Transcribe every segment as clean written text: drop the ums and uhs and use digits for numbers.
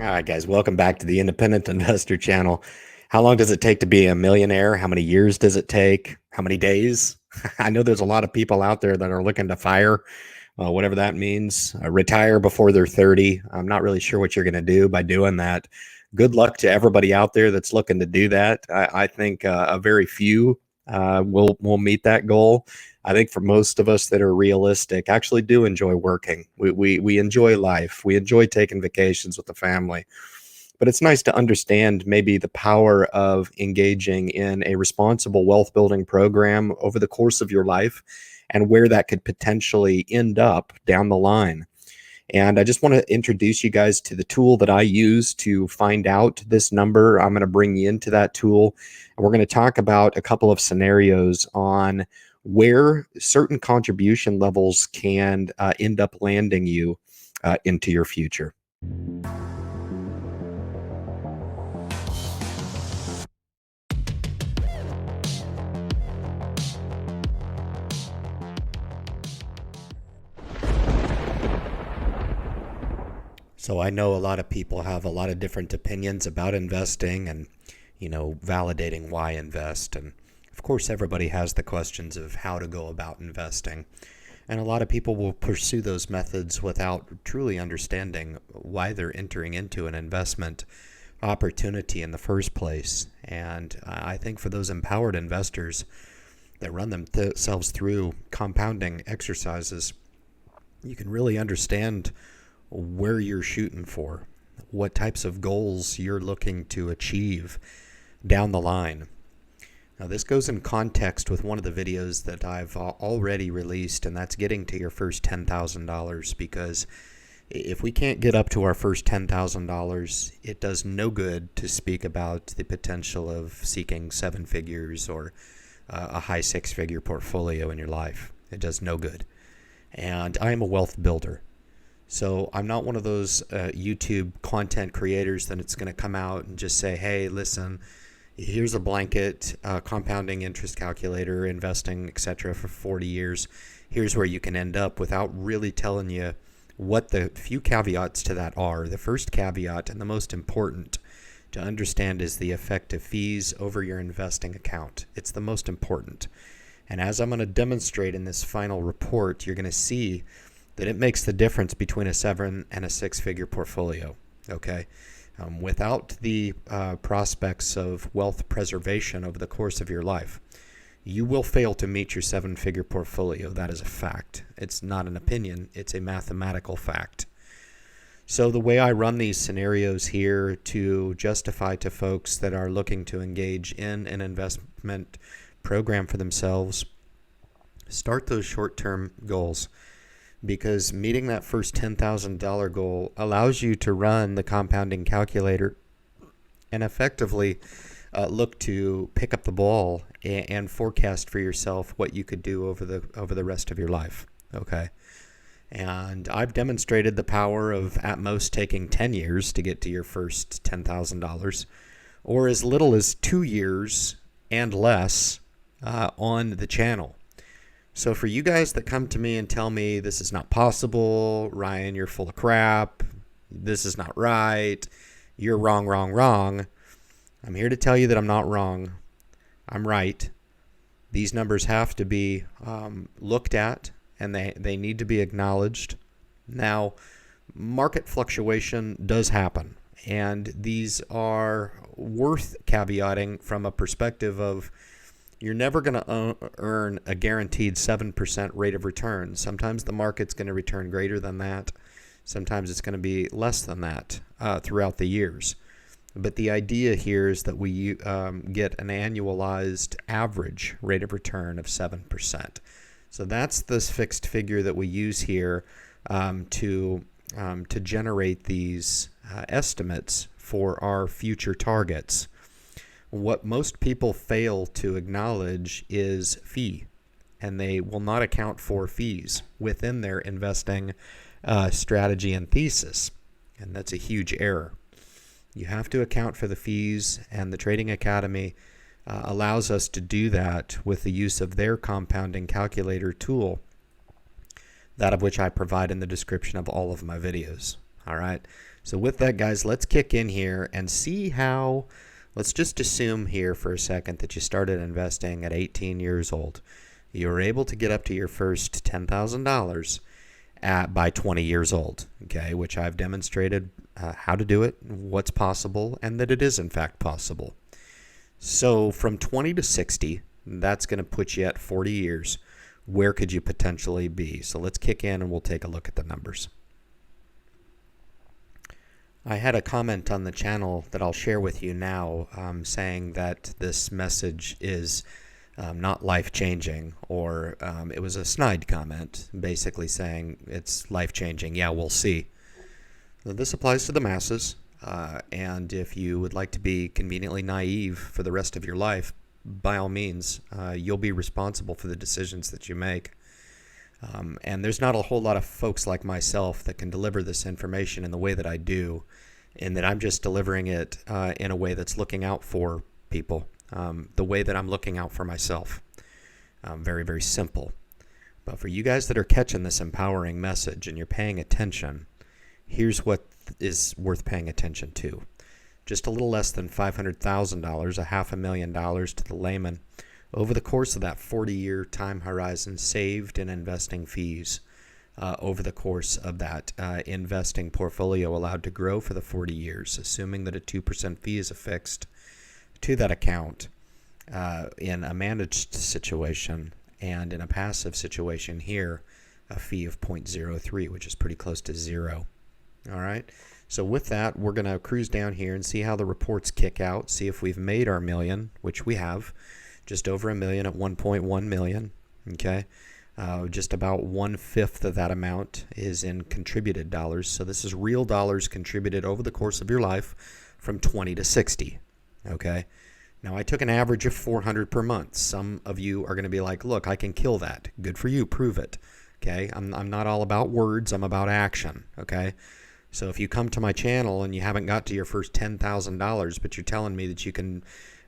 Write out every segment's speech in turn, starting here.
All right, guys, welcome back to the Independent Investor Channel. How long does it take to be a millionaire? How many years does it take? How many days? I know there's a lot of people out there that are looking to fire, whatever that means, retire before they're 30. I'm not really sure what you're going to do by doing that. Good luck to everybody out there that's looking to do that. I think a very few will meet that goal. I think for most of us that are realistic, actually do enjoy working. We enjoy life. We enjoy taking vacations with the family. But it's nice to understand maybe the power of engaging in a responsible wealth building program over the course of your life and where that could potentially end up down the line. And I just want to introduce you guys to the tool that I use to find out this number. I'm going to bring you into that tool, and we're going to talk about a couple of scenarios on where certain contribution levels can end up landing you into your future. So I know a lot of people have a lot of different opinions about investing and, validating why invest. And of course, everybody has the questions of how to go about investing. And a lot of people will pursue those methods without truly understanding why they're entering into an investment opportunity in the first place. And I think for those empowered investors that run themselves through compounding exercises, you can really understand where you're shooting for, what types of goals you're looking to achieve down the line. Now, this goes in context with one of the videos that I've already released, and that's getting to your first $10,000, because if we can't get up to our first $10,000, it does no good to speak about the potential of seeking seven figures or a high six-figure portfolio in your life. It does no good. And I am a wealth builder. So I'm not one of those YouTube content creators that it's going to come out and just say, hey, listen, here's a blanket compounding interest calculator, investing, etc. for 40 years. Here's where you can end up, without really telling you what the few caveats to that are. The first caveat, and the most important to understand, is the effect of fees over your investing account. It's the most important. And as I'm going to demonstrate in this final report, you're going to see that it makes the difference between a seven and a six-figure portfolio, okay? Without the prospects of wealth preservation over the course of your life, you will fail to meet your seven-figure portfolio. That is a fact. It's not an opinion. It's a mathematical fact. So the way I run these scenarios here to justify to folks that are looking to engage in an investment program for themselves, start those short-term goals, because meeting that first $10,000 goal allows you to run the compounding calculator and effectively look to pick up the ball and forecast for yourself what you could do over the rest of your life. Okay. And I've demonstrated the power of at most taking 10 years to get to your first $10,000, or as little as 2 years and less on the channel. So for you guys that come to me and tell me this is not possible, Ryan, you're full of crap, this is not right, you're wrong, I'm here to tell you that I'm not wrong. I'm right. These numbers have to be looked at, and they need to be acknowledged. Now, market fluctuation does happen, and these are worth caveating from a perspective of you're never going to earn a guaranteed 7% rate of return. Sometimes the market's going to return greater than that. Sometimes it's going to be less than that throughout the years. But the idea here is that we get an annualized average rate of return of 7%. So that's this fixed figure that we use here to generate these estimates for our future targets. What most people fail to acknowledge is fee, and they will not account for fees within their investing strategy and thesis, and that's a huge error. You have to account for the fees, and the Trading Academy allows us to do that with the use of their compounding calculator tool, that of which I provide in the description of all of my videos. All right. So with that, guys, let's kick in here and see how, let's just assume here for a second that you started investing at 18 years old. You were able to get up to your first $10,000 by 20 years old, okay, which I've demonstrated how to do it, what's possible, and that it is in fact possible. So from 20 to 60, that's going to put you at 40 years. Where could you potentially be? So let's kick in and we'll take a look at the numbers. I had a comment on the channel that I'll share with you now saying that this message is not life-changing, or it was a snide comment basically saying it's life-changing. Yeah, we'll see. Now, this applies to the masses, and if you would like to be conveniently naive for the rest of your life, by all means, you'll be responsible for the decisions that you make. And there's not a whole lot of folks like myself that can deliver this information in the way that I do, in that I'm just delivering it in a way that's looking out for people, the way that I'm looking out for myself. Very, very simple. But for you guys that are catching this empowering message and you're paying attention, here's what is worth paying attention to. Just a little less than $500,000, $500,000 to the layman, over the course of that 40-year time horizon, saved in investing fees over the course of that investing portfolio allowed to grow for the 40 years, assuming that a 2% fee is affixed to that account in a managed situation, and in a passive situation here, a fee of 0.03, which is pretty close to zero. All right. So with that, we're going to cruise down here and see how the reports kick out, see if we've made our million, which we have. Just over $1 million at 1.1 million. Okay. Just about 1/5 of that amount is in contributed dollars. So this is real dollars contributed over the course of your life from 20 to 60. Okay. Now I took an average of 400 per month. Some of you are going to be like, look, I can kill that. Good for you. Prove it. Okay. I'm not all about words. I'm about action. Okay. So if you come to my channel and you haven't got to your first $10,000, but you're telling me that you can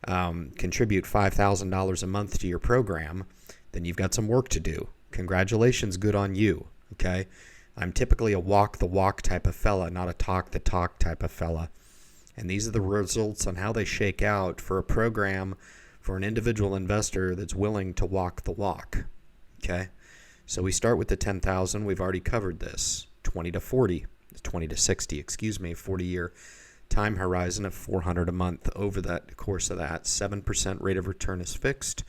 contribute $5,000 a month to your program, then you've got some work to do. Congratulations, good on you, okay? I'm typically a walk the walk type of fella, not a talk the talk type of fella. And these are the results on how they shake out for a program for an individual investor that's willing to walk the walk, okay? So we start with the 10,000. We've already covered this. 20 to 40. 20 to 60, excuse me, 40-year time horizon of 400 a month. Over that course of that, 7% rate of return is fixed.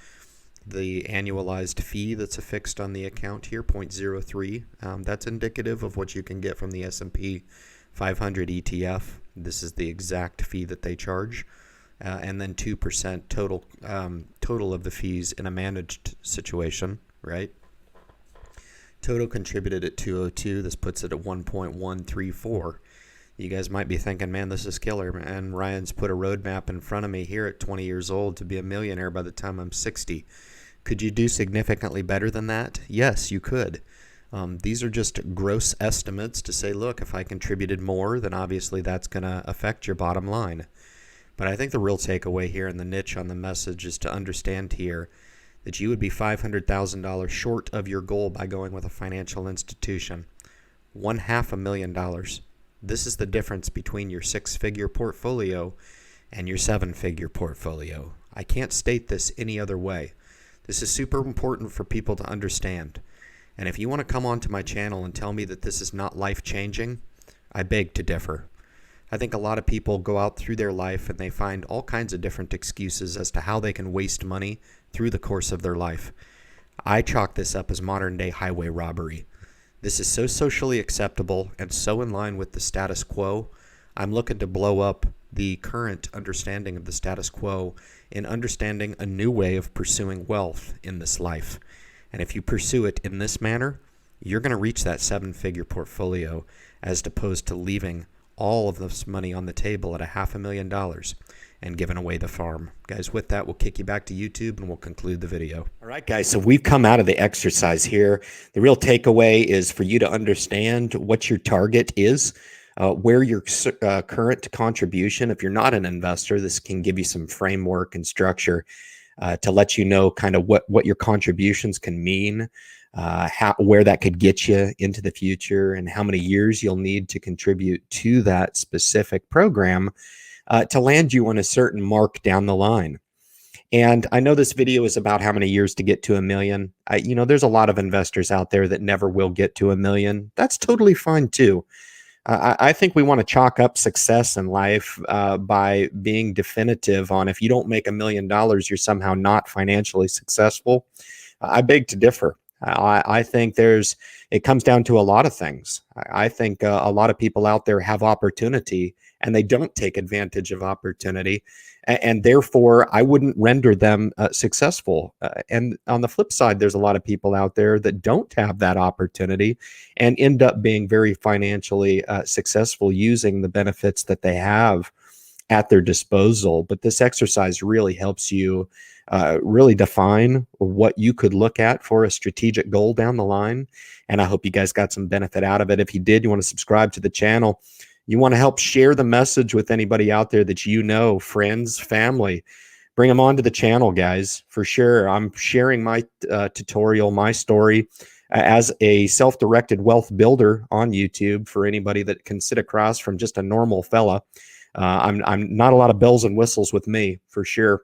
The annualized fee that's affixed on the account here, 0.03, that's indicative of what you can get from the S&P 500 ETF. This is the exact fee that they charge. And then 2% total of the fees in a managed situation, right? Total contributed at 202. This puts it at 1.134. You guys might be thinking, man, this is killer. And Ryan's put a roadmap in front of me here at 20 years old to be a millionaire by the time I'm 60. Could you do significantly better than that? Yes, you could. These are just gross estimates to say, look, if I contributed more, then obviously that's going to affect your bottom line. But I think the real takeaway here and the niche on the message is to understand here that you would be $500,000 short of your goal by going with a financial institution. $500,000. This is the difference between your 6-figure portfolio and your 7-figure portfolio. I can't state this any other way. This is super important for people to understand. And if you want to come onto my channel and tell me that this is not life-changing, I beg to differ. I think a lot of people go out through their life and they find all kinds of different excuses as to how they can waste money through the course of their life. I chalk this up as modern-day highway robbery. This is so socially acceptable and so in line with the status quo. I'm looking to blow up the current understanding of the status quo in understanding a new way of pursuing wealth in this life. And if you pursue it in this manner, you're going to reach that 7-figure portfolio as opposed to leaving all of this money on the table at $500,000 and giving away the farm. Guys, with that, we'll kick you back to YouTube and we'll conclude the video. All right, guys, so we've come out of the exercise here. The real takeaway is for you to understand what your target is, where your current contribution, if you're not an investor, this can give you some framework and structure to let you know kind of what your contributions can mean where that could get you into the future, and how many years you'll need to contribute to that specific program to land you on a certain mark down the line. And I know this video is about how many years to get to $1 million. There's a lot of investors out there that never will get to $1 million. That's totally fine too. I think we want to chalk up success in life by being definitive on if you don't make $1 million, you're somehow not financially successful. I beg to differ. I think it comes down to a lot of things. I think a lot of people out there have opportunity and they don't take advantage of opportunity. And therefore, I wouldn't render them successful. And on the flip side, there's a lot of people out there that don't have that opportunity and end up being very financially successful using the benefits that they have at their disposal. But this exercise really helps you really define what you could look at for a strategic goal down the line. And I hope you guys got some benefit out of it. If you did, you want to subscribe to the channel. You want to help share the message with anybody out there that you know, friends, family. Bring them onto the channel, guys, for sure. I'm sharing my tutorial, my story as a self-directed wealth builder on YouTube for anybody that can sit across from just a normal fella. I'm not a lot of bells and whistles with me, for sure.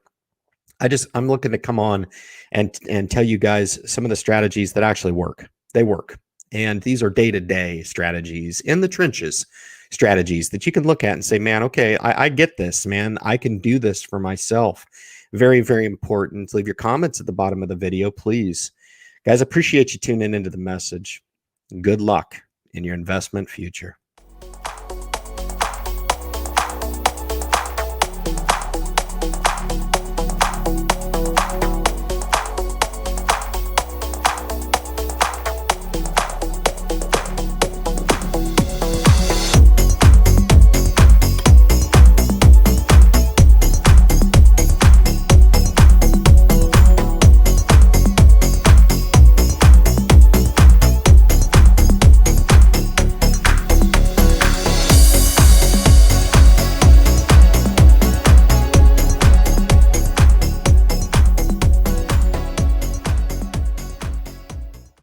I'm looking to come on and tell you guys some of the strategies that actually work. They work. And these are day-to-day strategies, in the trenches strategies that you can look at and say, man, okay, I get this, man. I can do this for myself. Very, very important. Leave your comments at the bottom of the video, please. Guys, appreciate you tuning into the message. Good luck in your investment future.